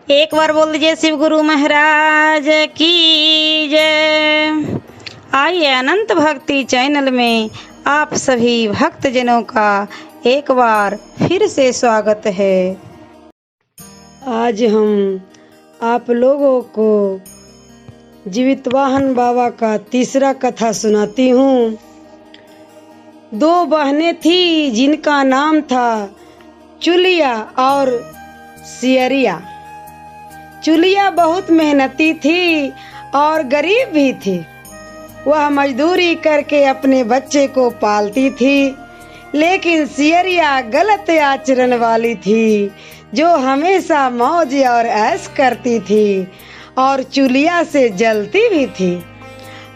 एक बार बोल दीजिए शिव गुरु महाराज की जय। आइए अनंत भक्ति चैनल में आप सभी भक्तजनों का एक बार फिर से स्वागत है। आज हम आप लोगों को जीवितवाहन बाबा का तीसरा कथा सुनाती हूँ। दो बहनें थी जिनका नाम था चुलिया और सियरिया। चुलिया बहुत मेहनती थी और गरीब भी थी। वह मजदूरी करके अपने बच्चे को पालती थी, लेकिन सियरिया गलत आचरण वाली थी, जो हमेशा मौज और ऐश करती थी और चुलिया से जलती भी थी।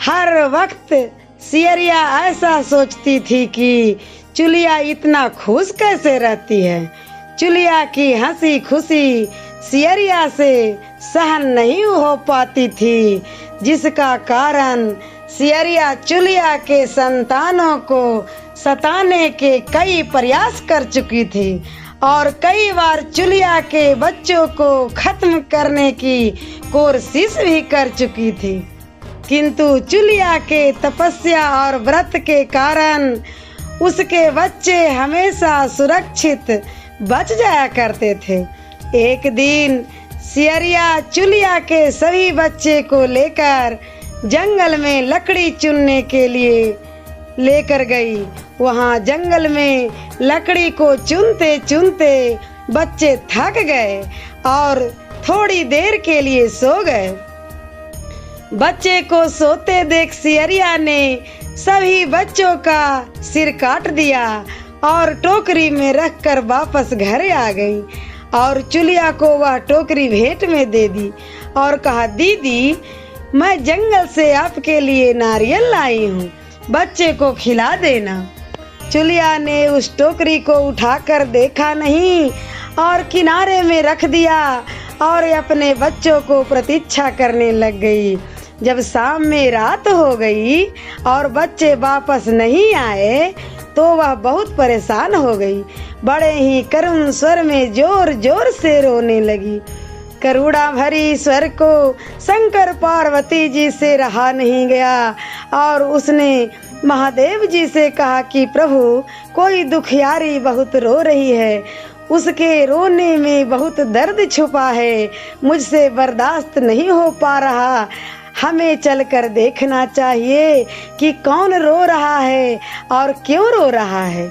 हर वक्त सियरिया ऐसा सोचती थी कि चुलिया इतना खुश कैसे रहती है। चुलिया की हंसी खुशी सियरिया से सहन नहीं हो पाती थी, जिसका कारण सियरिया चुलिया के संतानों को सताने के कई प्रयास कर चुकी थी और कई बार चुलिया के बच्चों को खत्म करने की कोशिश भी कर चुकी थी। किंतु चुलिया के तपस्या और व्रत के कारण उसके बच्चे हमेशा सुरक्षित बच जाया करते थे। एक दिन सियरिया चुलिया के सभी बच्चे को लेकर जंगल में लकड़ी चुनने के लिए लेकर गई। वहाँ जंगल में लकड़ी को चुनते चुनते बच्चे थक गए और थोड़ी देर के लिए सो गए। बच्चे को सोते देख सियरिया ने सभी बच्चों का सिर काट दिया और टोकरी में रखकर वापस घर आ गई और चुलिया को वह टोकरी भेंट में दे दी और कहा, दीदी मैं जंगल से आपके लिए नारियल लाई हूँ, बच्चे को खिला देना। चुलिया ने उस टोकरी को उठाकर देखा नहीं और किनारे में रख दिया और अपने बच्चों को प्रतीक्षा करने लग गई। जब शाम में रात हो गई और बच्चे वापस नहीं आए तो वह बहुत परेशान हो गई। बड़े ही करुण स्वर में जोर जोर से रोने लगी। करुणा भरी स्वर को शंकर पार्वती जी से रहा नहीं गया और उसने महादेव जी से कहा कि प्रभु, कोई दुखियारी बहुत रो रही है, उसके रोने में बहुत दर्द छुपा है, मुझसे बर्दाश्त नहीं हो पा रहा। हमें चलकर देखना चाहिए कि कौन रो रहा है और क्यों रो रहा है।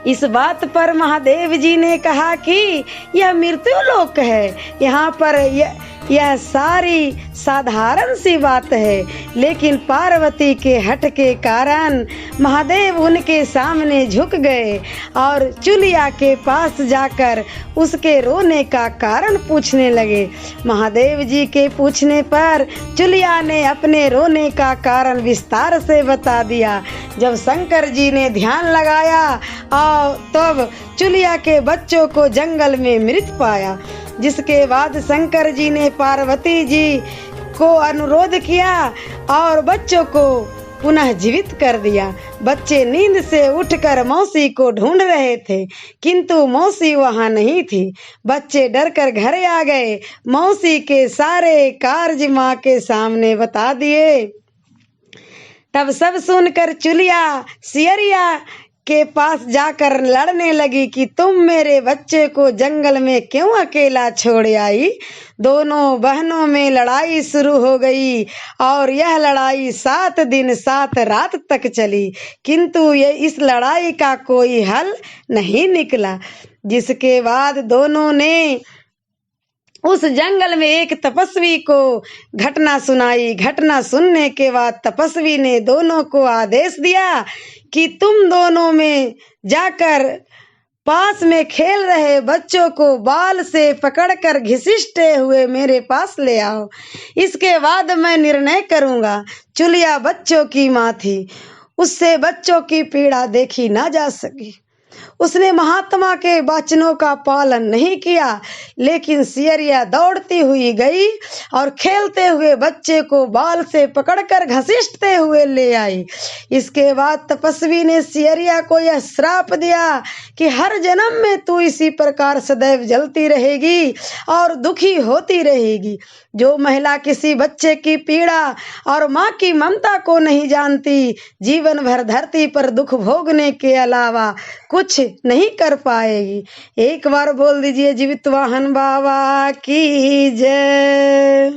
इस बात पर महादेव जी ने कहा कि यह मृत्यु लोक है, यहाँ पर यह सारी साधारण सी बात है। लेकिन पार्वती के हठ के कारण महादेव उनके सामने झुक गए और चुलिया के पास जाकर उसके रोने का कारण पूछने लगे। महादेव जी के पूछने पर चुलिया ने अपने रोने का कारण विस्तार से बता दिया। जब शंकर जी ने ध्यान लगाया और तब चुलिया के बच्चों को जंगल में मृत पाया, जिसके बाद शंकर जी ने पार्वती जी को अनुरोध किया और बच्चों को पुनः जीवित कर दिया। बच्चे नींद से उठकर मौसी को ढूंढ रहे थे, किंतु मौसी वहां नहीं थी। बच्चे डरकर घर आ गए, मौसी के सारे कार्य माँ के सामने बता दिए। तब सब सुनकर चुलिया सियरिया के पास जाकर लड़ने लगी कि तुम मेरे बच्चे को जंगल में क्यों अकेला छोड़ आई। दोनों बहनों में लड़ाई शुरू हो गई और यह लड़ाई 7 दिन 7 रात तक चली, किंतु इस लड़ाई का कोई हल नहीं निकला। जिसके बाद दोनों ने उस जंगल में एक तपस्वी को घटना सुनाई। घटना सुनने के बाद तपस्वी ने दोनों को आदेश दिया कि तुम दोनों में जाकर पास में खेल रहे बच्चों को बाल से पकड़कर घसीटते हुए मेरे पास ले आओ, इसके बाद मैं निर्णय करूंगा। चुलिया बच्चों की माँ थी, उससे बच्चों की पीड़ा देखी ना जा सकी। उसने महात्मा के वचनों का पालन नहीं किया, लेकिन सियरिया दौड़ती हुई गई और खेलते हुए बच्चे को बाल से पकड़कर घसीटते हुए ले आई। इसके बाद तपस्वी ने सियरिया को यह श्राप दिया कि हर जन्म में तू इसी प्रकार सदैव जलती रहेगी और दुखी होती रहेगी। जो महिला किसी बच्चे की पीड़ा और माँ की ममता को नहीं जानती, जीवन भर धरती पर दुख भोगने के अलावा कुछ नहीं कर पाएगी। एक बार बोल दीजिए जीवित वाहन बाबा की जय।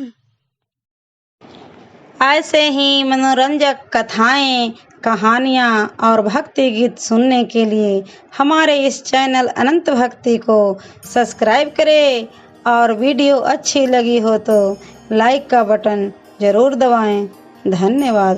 ऐसे ही मनोरंजक कथाएं, कहानियाँ और भक्ति गीत सुनने के लिए हमारे इस चैनल अनंत भक्ति को सब्सक्राइब करें और वीडियो अच्छी लगी हो तो लाइक का बटन ज़रूर दबाएं। धन्यवाद।